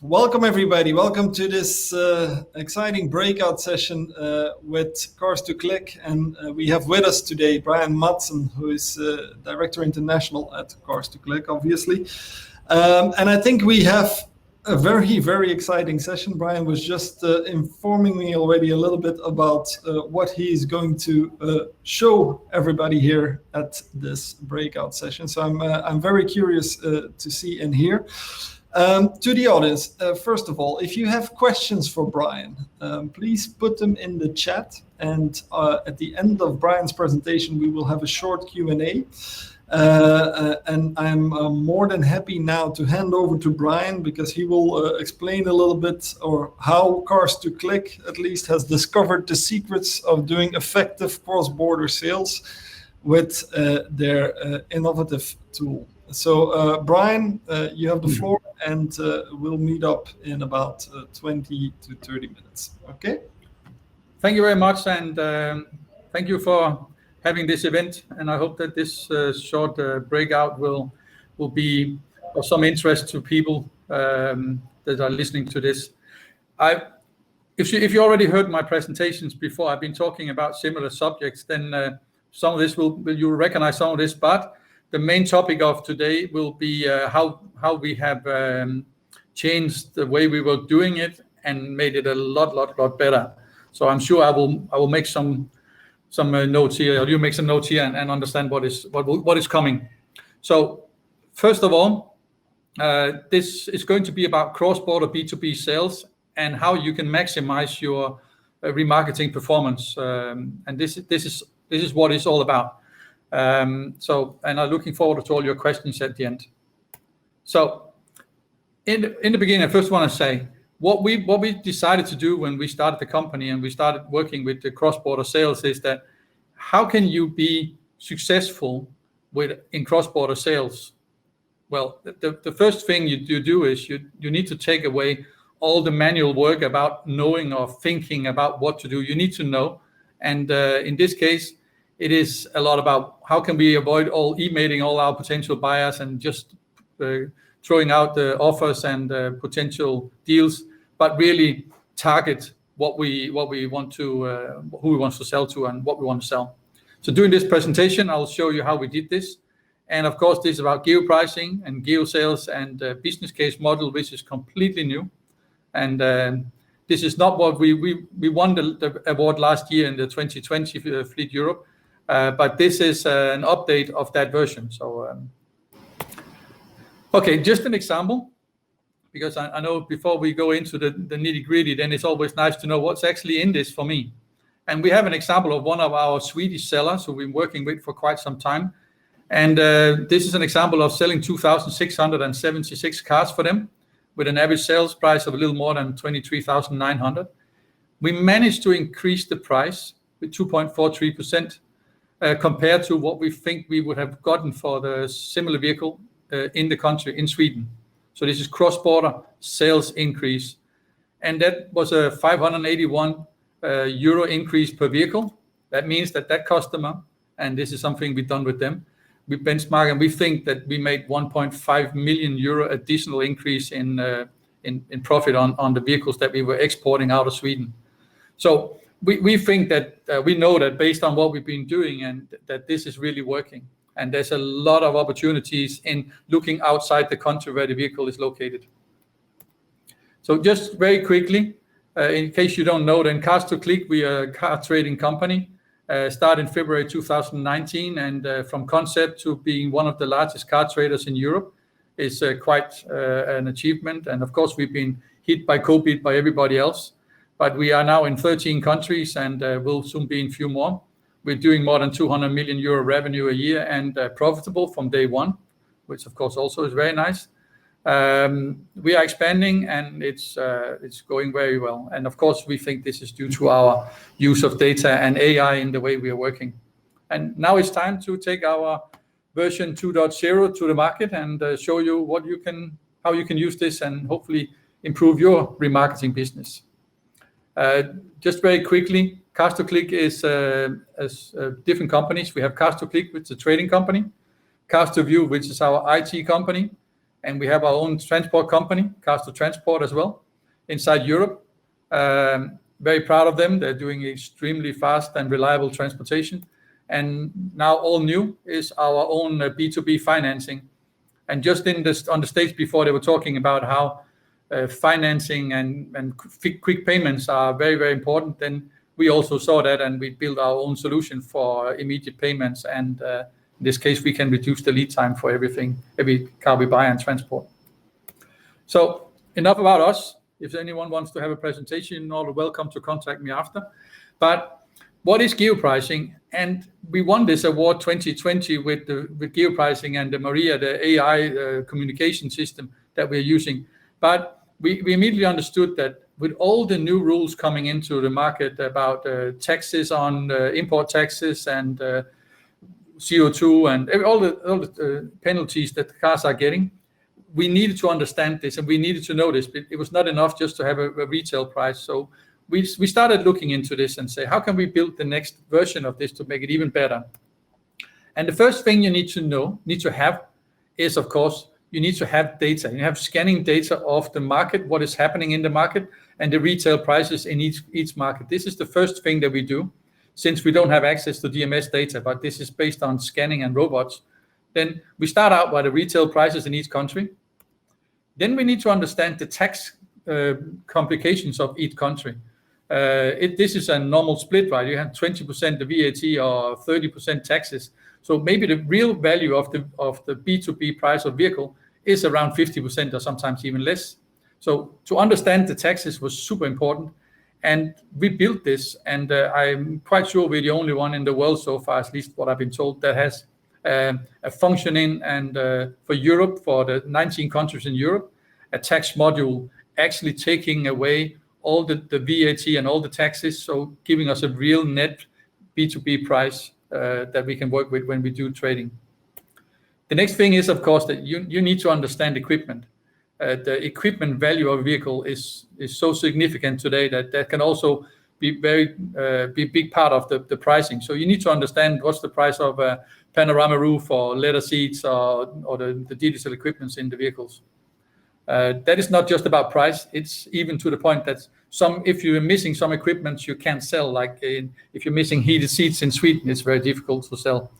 Welcome everybody. Welcome to this exciting breakout session with Cars2Click, and we have with us today Brian Madsen, who is Director International at Cars2Click, obviously. And I think we have a very, very exciting session. Brian was just informing me already a little bit about what he's going to show everybody here at this breakout session. So I'm very curious to see and hear. To the audience, first of all, if you have questions for Brian, please put them in the chat. And at the end of Brian's presentation, we will have a short Q&A. And I'm more than happy now to hand over to Brian, because he will explain a little bit, or how Cars2Click at least has discovered the secrets of doing effective cross-border sales with their innovative tool. So Brian, you have the floor, and we'll meet up in about 20 to 30 minutes. Okay? Thank you very much, and thank you for having this event. And I hope that this short breakout will be of some interest to people that are listening to this. If you already heard my presentations before, I've been talking about similar subjects. Then some of this you'll recognize some of this, but the main topic of today will be how we have changed the way we were doing it and made it a lot better. So I'm sure I will make some notes here, or you make some notes here, and understand what is coming. So first of all, this is going to be about cross-border B2B sales and how you can maximize your remarketing performance. And this is what it's all about. And I'm looking forward to all your questions at the end. So in the beginning, I first want to say what we decided to do when we started the company and we started working with the cross-border sales is that how can you be successful in cross-border sales? Well, the first thing you do is you need to take away all the manual work about knowing or thinking about what to do. You need to know, and in this case, it is a lot about how can we avoid emailing all our potential buyers and just throwing out the offers and potential deals, but really target what we want to, who we want to sell to, and what we want to sell. So during this presentation, I'll show you how we did this, and of course, this is about GEO pricing and GEO sales and business case model, which is completely new, and this is not what we won the award last year in the 2020 Fleet Europe. But this is an update of that version. So, okay, just an example, because I know before we go into the nitty-gritty, then it's always nice to know what's actually in this for me. And we have an example of one of our Swedish sellers who we've been working with for quite some time. And this is an example of selling 2,676 cars for them with an average sales price of a little more than 23,900. We managed to increase the price with 2.43%. Compared to what we think we would have gotten for the similar vehicle in the country, in Sweden. So this is cross-border sales increase. And that was a 581 euro increase per vehicle. That means that customer, and this is something we've done with them, we benchmark and we think that we made 1.5 million euro additional increase in profit on the vehicles that we were exporting out of Sweden. So we think that we know that based on what we've been doing, and that this is really working. And there's a lot of opportunities in looking outside the country where the vehicle is located. So just very quickly, in case you don't know, then Cars2Click, we are a car trading company, started in February 2019, and from concept to being one of the largest car traders in Europe is quite an achievement. And of course, we've been hit by COVID by everybody else. But we are now in 13 countries and will soon be in a few more. We're doing more than 200 million euro revenue a year and profitable from day one, which of course also is very nice. We are expanding and it's going very well. And of course, we think this is due to our use of data and AI in the way we are working. And now it's time to take our version 2.0 to the market and show you how you can use this and hopefully improve your remarketing business. Just very quickly, Cars2Click is different companies. We have Cars2Click, which is a trading company, Cars2View, which is our IT company, and we have our own transport company, Cars2Transport as well, inside Europe. Very proud of them. They're doing extremely fast and reliable transportation. And now all new is our own B2B financing. And just on the stage before, they were talking about how financing and quick payments are very, very important. Then we also saw that, and we built our own solution for immediate payments. And in this case, we can reduce the lead time for every car we buy and transport. So enough about us. If anyone wants to have a presentation, you're welcome to contact me after. But what is GEOpricing? And we won this award 2020 with GEOpricing and the Maria, the AI communication system that we're using. But we immediately understood that with all the new rules coming into the market about taxes on import taxes and CO2 and all the penalties that cars are getting, we needed to understand this and we needed to know this. It was not enough just to have a retail price. So we started looking into this and say, how can we build the next version of this to make it even better? And the first thing you need to have is, of course, you need to have data. You have scanning data of the market, what is happening in the market, and the retail prices in each market. This is the first thing that we do, since we don't have access to DMS data, but this is based on scanning and robots. Then we start out by the retail prices in each country. Then we need to understand the tax complications of each country. This is a normal split, right? You have 20% the VAT or 30% taxes. So maybe the real value of the B2B price of vehicle is around 50% or sometimes even less. So to understand the taxes was super important. And we built this, and I'm quite sure we're the only one in the world so far, at least what I've been told, that has a functioning and for Europe, for the 19 countries in Europe, a tax module actually taking away all the VAT and all the taxes, so giving us a real net B2B price that we can work with when we do trading. The next thing is, of course, that you need to understand equipment. The equipment value of a vehicle is so significant today that can also be be big part of the pricing. So you need to understand what's the price of a panorama roof or leather seats or the digital equipments in the vehicles. That is not just about price. It's even to the point that if you're missing some equipment, you can't sell. Like if you're missing heated seats in Sweden, it's very difficult to sell.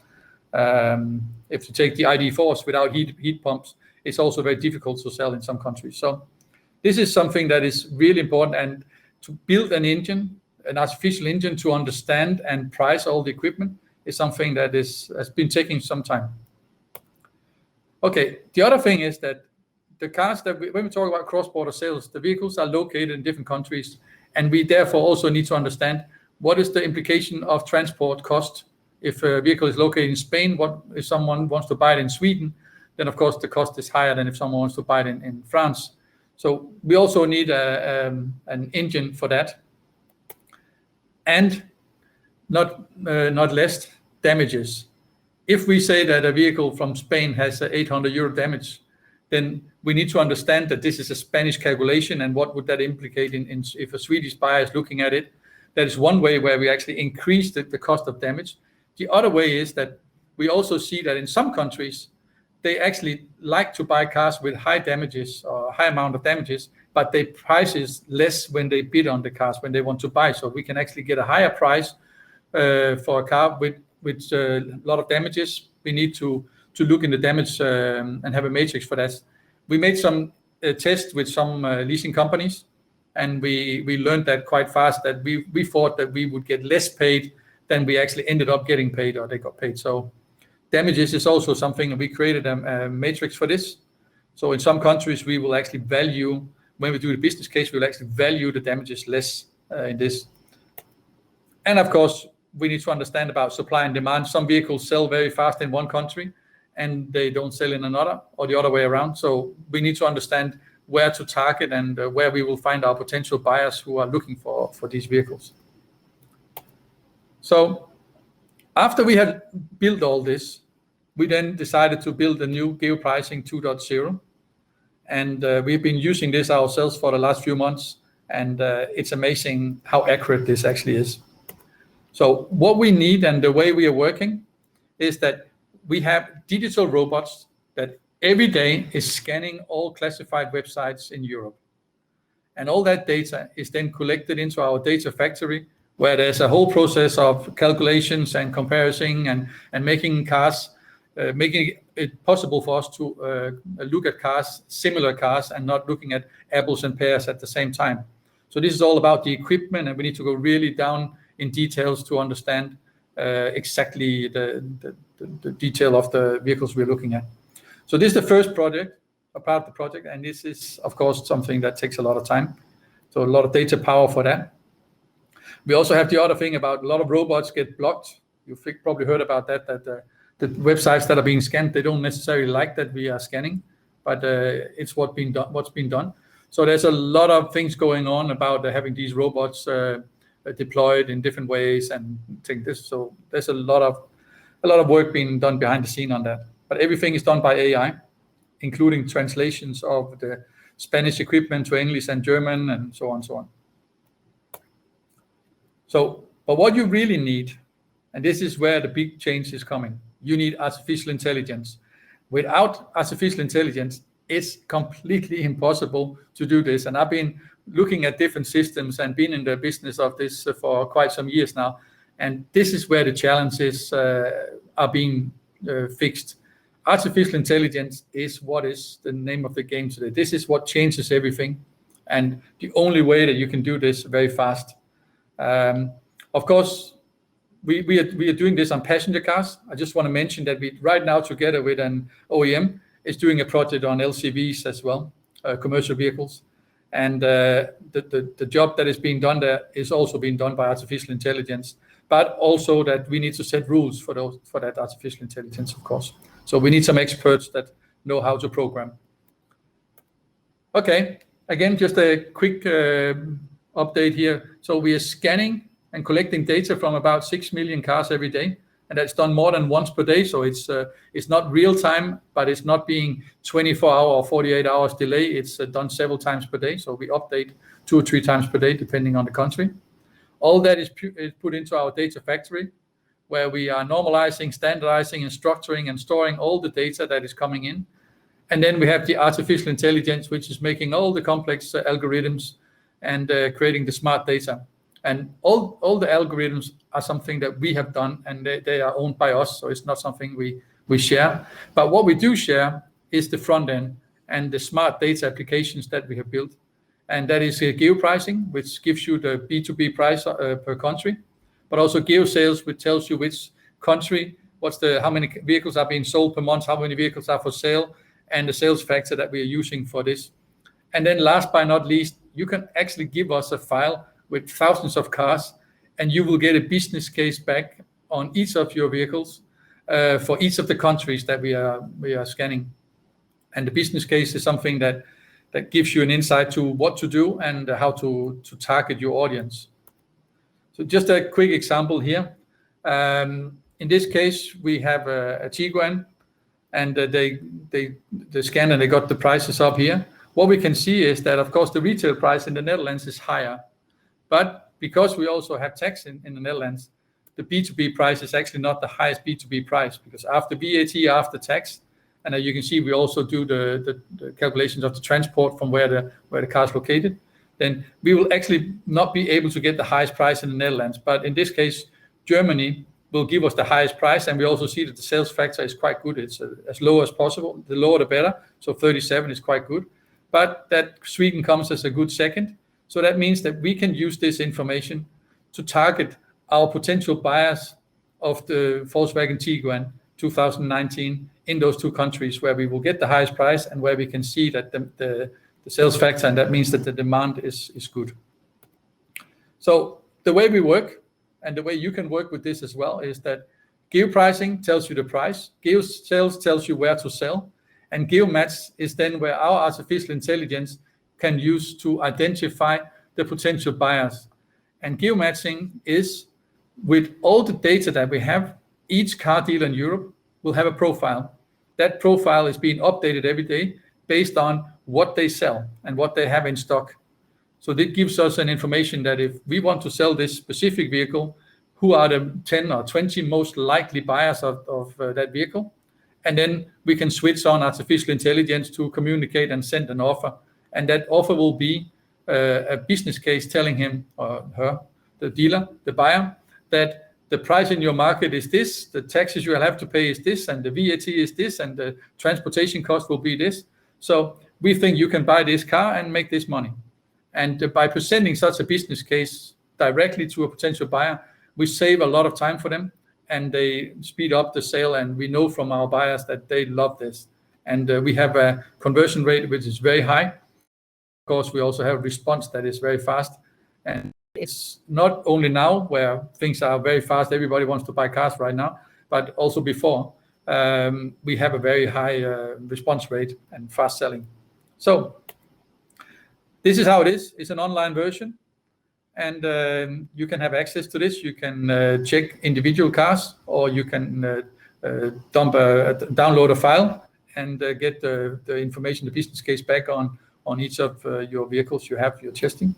If you take the ID.4s without heat pumps, it's also very difficult to sell in some countries. So this is something that is really important, and to build an engine, an artificial engine to understand and price all the equipment is something that has been taking some time. Okay, the other thing is that the cars when we talk about cross-border sales, the vehicles are located in different countries, and we therefore also need to understand what is the implication of transport cost. If a vehicle is located in Spain, what if someone wants to buy it in Sweden? Then of course the cost is higher than if someone wants to buy it in France. So we also need an engine for that, and not less damages. If we say that a vehicle from Spain has a 800 euro damage, then we need to understand that this is a Spanish calculation, and what would that implicate if a Swedish buyer is looking at it. That is one way where we actually increase the cost of damage. The other way is that we also see that in some countries, they actually like to buy cars with high damages or high amount of damages, but their price is less when they bid on the cars, when they want to buy. So we can actually get a higher price for a car with a lot of damages. We need to look in the damage and have a matrix for that. We made some tests with some leasing companies, and we learned that quite fast, that we thought that we would get less paid than we actually ended up getting paid, or they got paid. So damages is also something, and we created a matrix for this. So in some countries, we will actually value, when we do the business case, we will actually value the damages less in this. And of course, we need to understand about supply and demand. Some vehicles sell very fast in one country, and they don't sell in another, or the other way around. So we need to understand where to target and where we will find our potential buyers who are looking for these vehicles. So after we had built all this, we then decided to build a new GEOpricing 2.0. And we've been using this ourselves for the last few months, and it's amazing how accurate this actually is. So what we need, and the way we are working, is that we have digital robots that every day is scanning all classified websites in Europe. And all that data is then collected into our data factory, where there's a whole process of calculations and comparison and making cars, making it possible for us to look at cars, similar cars, and not looking at apples and pears at the same time. So this is all about the equipment, and we need to go really down in details to understand exactly the detail of the vehicles we're looking at. So this is the first project, a part of the project, and this is, of course, something that takes a lot of time. So a lot of data power for that. We also have the other thing about a lot of robots get blocked. You've probably heard about that the websites that are being scanned, they don't necessarily like that we are scanning, but it's what's been done. So there's a lot of things going on about having these robots deployed in different ways and things. So there's a lot of work being done behind the scene on that. But everything is done by AI, including translations of the Spanish equipment to English and German and so on and so on. So, but what you really need, and this is where the big change is coming, you need artificial intelligence. Without artificial intelligence, it's completely impossible to do this. And I've been looking at different systems and been in the business of this for quite some years now. And this is where the challenges are being fixed. Artificial intelligence is what is the name of the game today. This is what changes everything. And the only way that you can do this very fast. Of course, we are doing this on passenger cars. I just want to mention that we right now, together with an OEM, is doing a project on LCVs as well, commercial vehicles. And the job that is being done there is also being done by artificial intelligence, but also that we need to set rules for that artificial intelligence, of course. So we need some experts that know how to program. Okay, again, just a quick update here. So we are scanning and collecting data from about 6 million cars every day, and that's done more than once per day. So it's not real time, but it's not being 24-hour or 48 hours delay. It's done several times per day. So we update 2 or 3 times per day, depending on the country. All that is put into our data factory, where we are normalizing, standardizing, and structuring and storing all the data that is coming in. And then we have the artificial intelligence, which is making all the complex algorithms and creating the smart data. And all the algorithms are something that we have done, and they are owned by us, so it's not something we share. But what we do share is the front end and the smart data applications that we have built. And that is GEO Pricing, which gives you the B2B price per country, but also GEO Sales, which tells you which country, how many vehicles are being sold per month, how many vehicles are for sale, and the sales factor that we are using for this. And then last but not least, you can actually give us a file with thousands of cars, and you will get a business case back on each of your vehicles for each of the countries that we are scanning. And the business case is something that gives you an insight to what to do and how to target your audience. So just a quick example here. In this case, we have a Tiguan, and they scanned and they got the prices up here. What we can see is that, of course, the retail price in the Netherlands is higher. But because we also have tax in the Netherlands, the B2B price is actually not the highest B2B price, because after VAT, after tax, and as you can see, we also do the calculations of the transport from where the car is located, then we will actually not be able to get the highest price in the Netherlands. But in this case, Germany will give us the highest price, and we also see that the sales factor is quite good. It's as low as possible. The lower, the better. So 37 is quite good. But that Sweden comes as a good second. So that means that we can use this information to target our potential buyers of the Volkswagen Tiguan 2019 in those 2 countries where we will get the highest price and where we can see that the sales factor, and that means that the demand is good. So the way we work, and the way you can work with this as well, is that GEO Pricing tells you the price, GEO Sales tells you where to sell, and GEO Match is then where our artificial intelligence can use to identify the potential buyers. And GEO Matching is, with all the data that we have, each car dealer in Europe will have a profile. That profile is being updated every day based on what they sell and what they have in stock. So that gives us an information that if we want to sell this specific vehicle, who are the 10 or 20 most likely buyers of that vehicle, And then we can switch on artificial intelligence to communicate and send an offer. And that offer will be a business case telling him or her, the dealer, the buyer, that the price in your market is this, the taxes you will have to pay is this, and the VAT is this, and the transportation cost will be this. So we think you can buy this car and make this money. And by presenting such a business case directly to a potential buyer, we save a lot of time for them, and they speed up the sale. And we know from our buyers that they love this. And we have a conversion rate which is very high. Of course, we also have a response that is very fast. And it's not only now where things are very fast, everybody wants to buy cars right now, but also before. We have a very high response rate and fast selling. So this is how it is. It's an online version. And you can have access to this. You can check individual cars, or you can download a file and get the information, the business case back on each of your vehicles you have, your testing.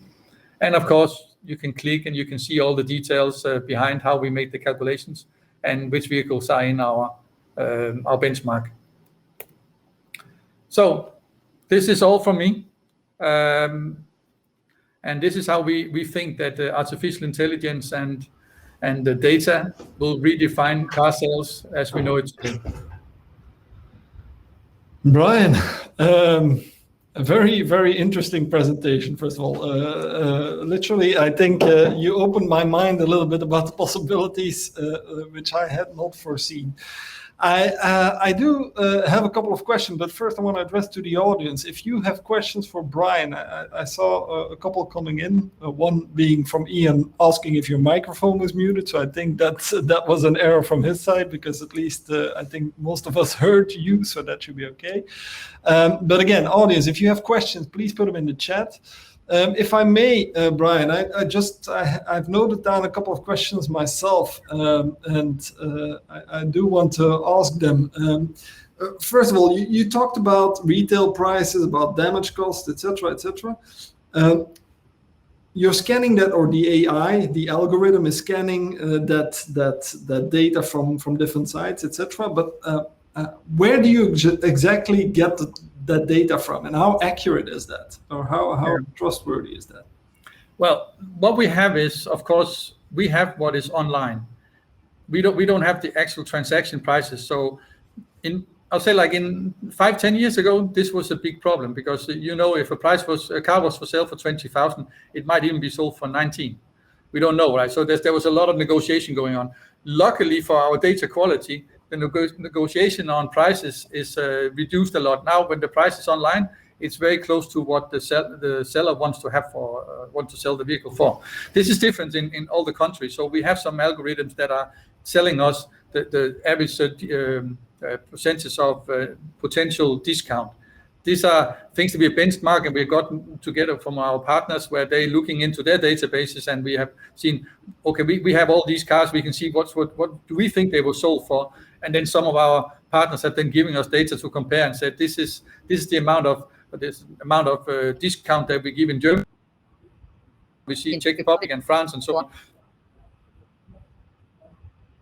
And of course, you can click and you can see all the details behind how we make the calculations and which vehicles are in our benchmark. So this is all from me. And this is how we think that artificial intelligence and the data will redefine car sales as we know it today. Brian, a very, very interesting presentation, first of all. Literally, I think you opened my mind a little bit about the possibilities which I had not foreseen. I do have a couple of questions, but first I want to address to the audience. If you have questions for Brian, I saw a couple coming in, one being from Ian asking if your microphone was muted. So I think that was an error from his side, because at least I think most of us heard you, so that should be okay. But again, audience, if you have questions, please put them in the chat. If I may, Brian, I've noted down a couple of questions myself, and I do want to ask them. First of all, you talked about retail prices, about damage costs, etc., etc. You're scanning that, or the AI, the algorithm is scanning that data from different sites, etc. But where do you exactly get that data from, and how accurate is that, or how trustworthy is that? Well, what we have is, of course, we have what is online. We don't have the actual transaction prices. So I'll say, like in 5-10 years ago, this was a big problem, because if a car was for sale for 20,000, it might even be sold for 19. We don't know, right? So there was a lot of negotiation going on. Luckily for our data quality, the negotiation on prices is reduced a lot. Now, when the price is online, it's very close to what the seller wants to sell the vehicle for. This is different in all the countries. So we have some algorithms that are selling us the average percentage of potential discount. These are things to be a benchmark, and we've gotten together from our partners where they're looking into their databases, and we have seen, okay, we have all these cars, we can see what do we think they were sold for, and then some of our partners have been giving us data to compare and said this is the amount of discount that we give in Germany. We see in Czech Republic and France and so on.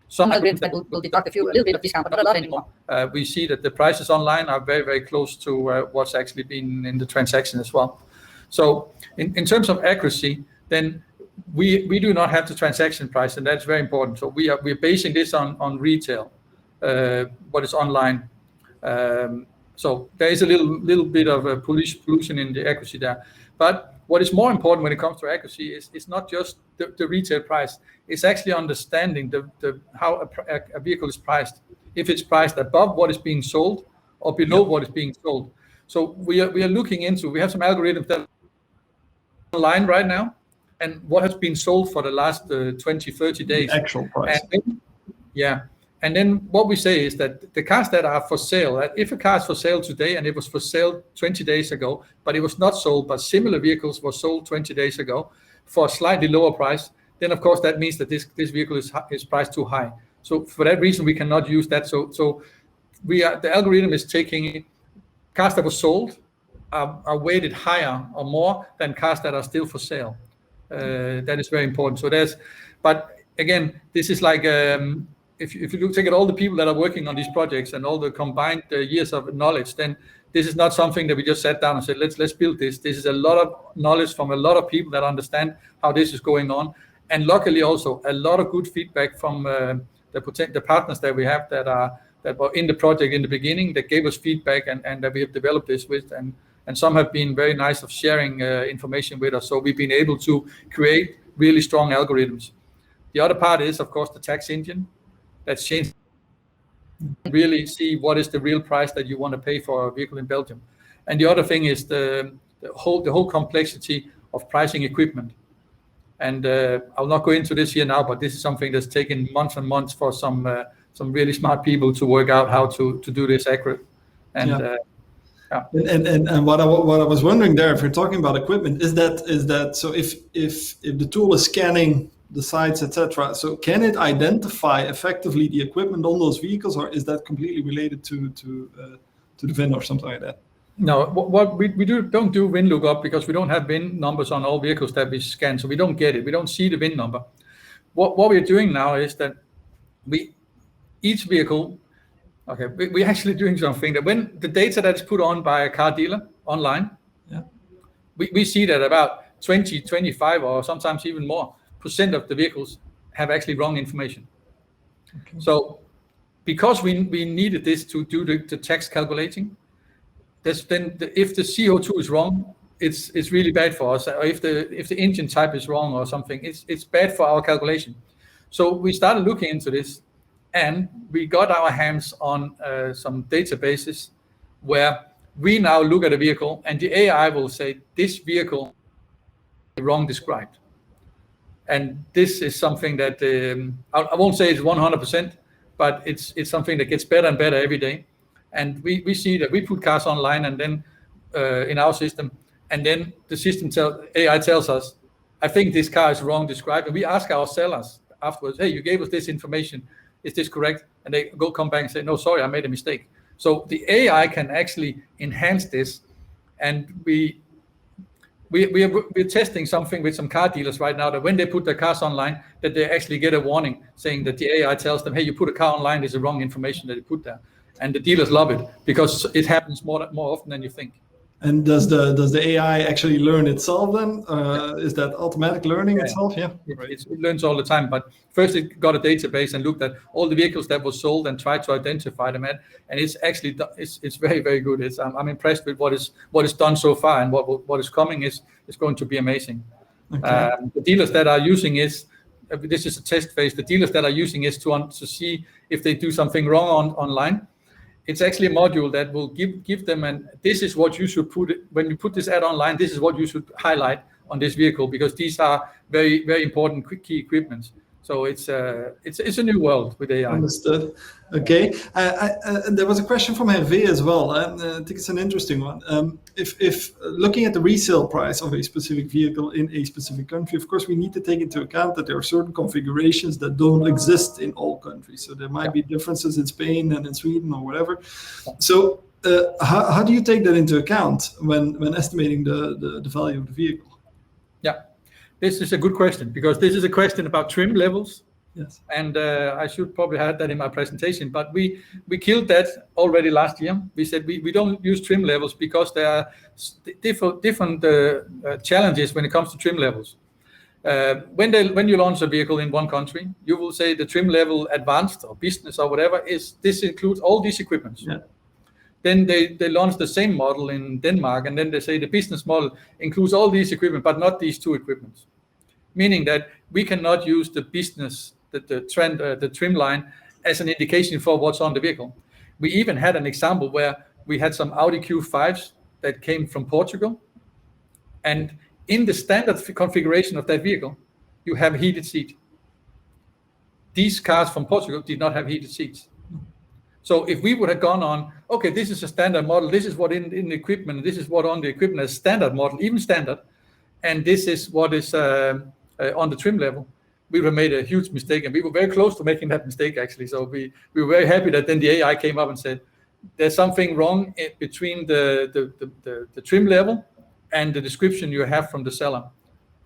Some algorithms that will deduct a little bit of discount, but not a lot anymore. We see that the prices online are very, very close to what's actually been in the transaction as well. So in terms of accuracy, then we do not have the transaction price, and that's very important. So we're basing this on retail, what is online. So there is a little bit of a pollution in the accuracy there. But what is more important when it comes to accuracy is not just the retail price. It's actually understanding how a vehicle is priced. If it's priced above what is being sold or below what is being sold. So we are looking into, we have some algorithms that are online right now, and what has been sold for the last 20, 30 days. The actual price. And then what we say is that the cars that are for sale, that if a car is for sale today and it was for sale 20 days ago, but it was not sold, but similar vehicles were sold 20 days ago for a slightly lower price, then of course that means that this vehicle is priced too high. So for that reason, we cannot use that. So the algorithm is taking cars that were sold are weighted higher or more than cars that are still for sale. That is very important. So but again, this is like if you look, take at all the people that are working on these projects and all the combined years of knowledge, then this is not something that we just sat down and said, let's build this. This is a lot of knowledge from a lot of people that understand how this is going on. And luckily also a lot of good feedback from the partners that we have that were in the project in the beginning, that gave us feedback and that we have developed this with. And some have been very nice of sharing information with us. So we've been able to create really strong algorithms. The other part is, of course, the tax engine that's changed. Really see what is the real price that you want to pay for a vehicle in Belgium. And the other thing is the whole complexity of pricing equipment. And I'll not go into this here now, but this is something that's taken months and months for some really smart people to work out how to do this accurate. And And what I was wondering there, if you're talking about equipment, is that so if the tool is scanning the sites, etc., so can it identify effectively the equipment on those vehicles, or is that completely related to the VIN or something like that? No, what we don't do VIN lookup because we don't have VIN numbers on all vehicles that we scan, so we don't get it. We don't see the VIN number. What we're doing now is that each vehicle. Okay, we're actually doing something that when the data that is put on by a car dealer online, we see that about 20, 25, or sometimes even more % of the vehicles have actually wrong information. Okay. So because we needed this to do the tax calculating, if the CO2 is wrong, it's really bad for us. Or if the engine type is wrong or something, it's bad for our calculation. So we started looking into this. And we got our hands on some databases where we now look at a vehicle and the AI will say, this vehicle is wrong described. And this is something that, I won't say it's 100%, but it's something that gets better and better every day. And we see that we put cars online and then in our system, and then the system AI tells us, I think this car is wrong described. And we ask our sellers afterwards, hey, you gave us this information. Is this correct? And they come back and say, no, sorry, I made a mistake. So the AI can actually enhance this. And we're testing something with some car dealers right now that when they put their cars online, that they actually get a warning saying that the AI tells them, hey, you put a car online, there's the wrong information that you put there. And the dealers love it because it happens more often than you think. And does the AI actually learn itself then? Is that automatic learning itself? Yeah, it learns all the time. But first it got a database and looked at all the vehicles that were sold and tried to identify them. And it's actually it's very, very good. I'm impressed with what is done so far, and what is coming is going to be amazing. Okay. The dealers that are using this is a test phase. The dealers that are using is to see if they do something wrong online. It's actually a module that will give them, and this is what you should put when you put this ad online. This is what you should highlight on this vehicle because these are very, very important key equipments. So it's a new world with AI. Understood. Okay. There was a question from Hervé as well. I think it's an interesting one. If looking at the resale price of a specific vehicle in a specific country, of course, we need to take into account that there are certain configurations that don't exist in all countries. So there might be differences in Spain and in Sweden or whatever. So how do you take that into account when estimating the value of the vehicle? Yeah. This is a good question because this is a question about trim levels. Yes. And I should probably have that in my presentation, but we killed that already last year. We said we don't use trim levels because there are different challenges when it comes to trim levels. When you launch a vehicle in one country, you will say the trim level advanced or business or whatever this includes all these equipments. Yeah. Then they launch the same model in Denmark, and then they say the business model includes all these equipment, but not these two equipments. Meaning that we cannot use the business, the trim line, as an indication for what's on the vehicle. We even had an example where we had some Audi Q5s that came from Portugal, and in the standard configuration of that vehicle, you have heated seat. These cars from Portugal did not have heated seats. So if we would have gone on, okay, this is a standard model, this is what in the equipment, this is what on the equipment as standard model, even standard, and this is what is on the trim level, we would have made a huge mistake, and we were very close to making that mistake actually. So we were very happy that then the AI came up and said, there's something wrong between the trim level and the description you have from the seller.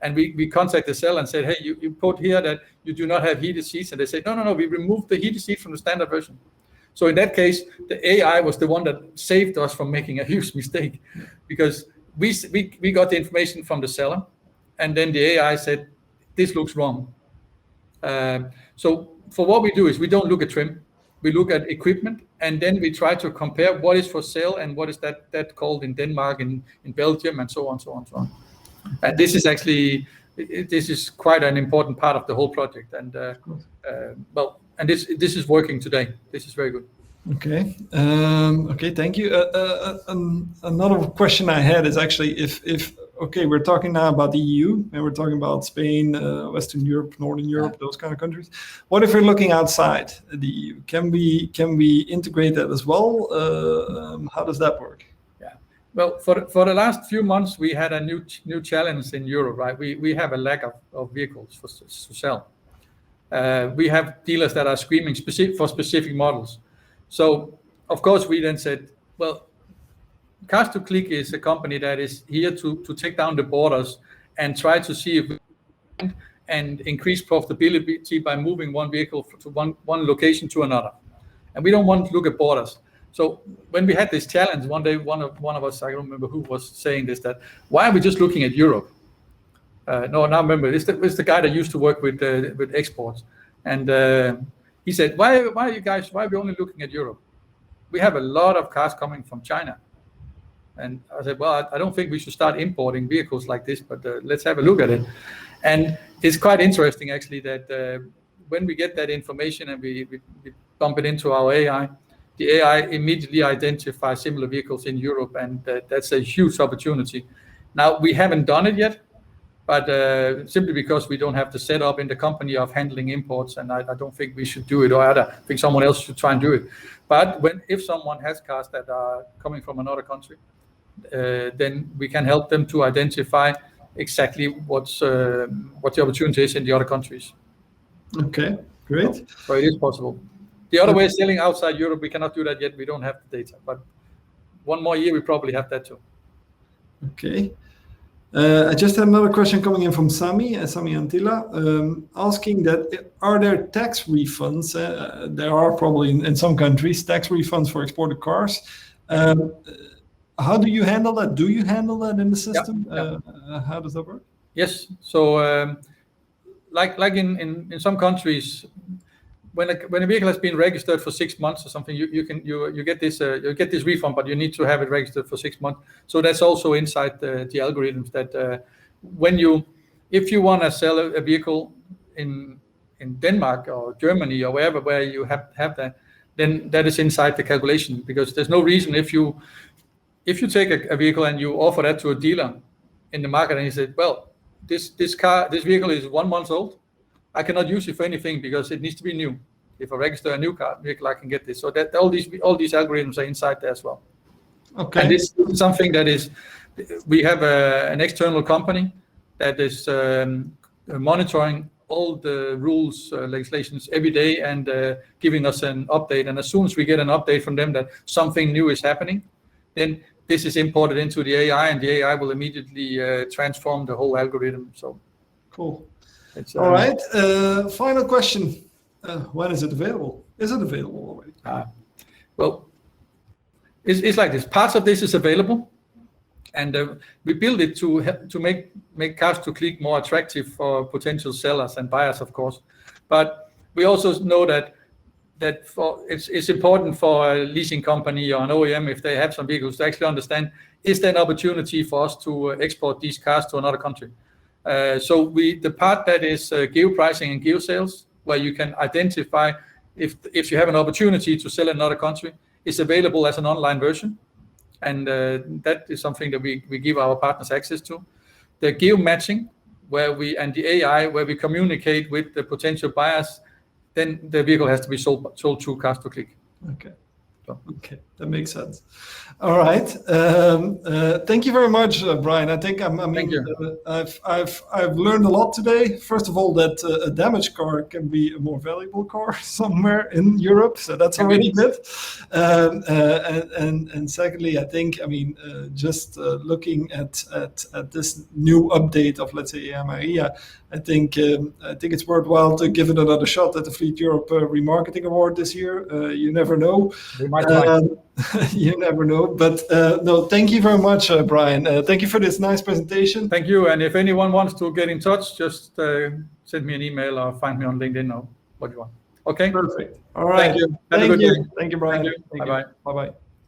And we contact the seller and said, hey, you put here that you do not have heated seats. And they said, no, we removed the heated seat from the standard version. So in that case, the AI was the one that saved us from making a huge mistake, because we got the information from the seller, and then the AI said, this looks wrong. So for what we do is we don't look at trim, we look at equipment, and then we try to compare what is for sale and what is that called in Denmark, in Belgium, and so on. And this is actually, this is quite an important part of the whole project. And and this is working today. This is very good. Okay. Okay. Thank you. Another question I had is actually if okay, we're talking now about the EU and we're talking about Spain, Western Europe, Northern Europe, those kind of countries. What if we're looking outside the EU? Can we integrate that as well? How does that work? Yeah. Well, for the last few months, we had a new challenge in Europe, right? We have a lack of vehicles to sell. We have dealers that are screaming for specific models. So, of course, we then said, well, Cars2Click is a company that is here to take down the borders and try to see if we can and increase profitability by moving one vehicle to one location to another. And we don't want to look at borders. So when we had this challenge, one day, one of us, I don't remember who was saying this, that why are we just looking at Europe? No, now remember, it's the guy that used to work with exports. And he said, why are we only looking at Europe? We have a lot of cars coming from China. And I said, well, I don't think we should start importing vehicles like this, but let's have a look at it. And it's quite interesting, actually, that when we get that information and we dump it into our AI, the AI immediately identifies similar vehicles in Europe, and that's a huge opportunity. Now, we haven't done it yet, but simply because we don't have the setup in the company of handling imports, and I don't think we should do it, or I think someone else should try and do it. But if someone has cars that are coming from another country, then we can help them to identify exactly what the opportunity is in the other countries. Okay, great. So it is possible. The other way is selling outside Europe. We cannot do that yet. We don't have the data, but one more year we probably have that too. Okay. I just had another question coming in from Sami Antilla, asking that are there tax refunds? There are probably in some countries tax refunds for exported cars. How do you handle that? Do you handle that in the system? Yeah. How does that work? Yes. So, like in some countries, when a vehicle has been registered for 6 months or something, you get this refund, but you need to have it registered for 6 months. So that's also inside the algorithms that if you want to sell a vehicle in Denmark or Germany or wherever where you have that, then that is inside the calculation, because there's no reason if you take a vehicle and you offer that to a dealer in the market and he said, well, this vehicle is 1 month old, I cannot use it for anything because it needs to be new. If I register a new vehicle, I can get this. So that all these algorithms are inside there as well. Okay. And this is something that is, we have an external company that is monitoring all the rules, legislations every day and giving us an update. And as soon as we get an update from them that something new is happening, then this is imported into the AI, and the AI will immediately transform the whole algorithm. So, cool. All right. Final question. When is it available? Is it available already? Well, it's like this. Parts of this is available, and we build it to make Cars2Click more attractive for potential sellers and buyers, of course. But we also know that it's important for a leasing company or an OEM, if they have some vehicles, to actually understand, is there an opportunity for us to export these cars to another country? So the part that is GEO Pricing and GEO Sales, where you can identify if you have an opportunity to sell in another country, is available as an online version. And that is something that we give our partners access to. The GEO Matching, and the AI, where we communicate with the potential buyers, then the vehicle has to be sold through Cars2Click. Okay. Okay, that makes sense. All right. Thank you very much, Brian. I think Thank you. I've learned a lot today. First of all, that a damaged car can be a more valuable car somewhere in Europe, so that's already good. And secondly, I think just looking at this new update of, let's say, Maria, I think it's worthwhile to give it another shot at the Fleet Europe Remarketing Award this year. You never know. We might try. You never know. But no, thank you very much, Brian. Thank you for this nice presentation. Thank you. And if anyone wants to get in touch, just send me an email or find me on LinkedIn or what you want. Okay. Perfect. All right. Thank you. Have a good day. Thank you, Brian. Thank you. Bye-bye. Bye-bye.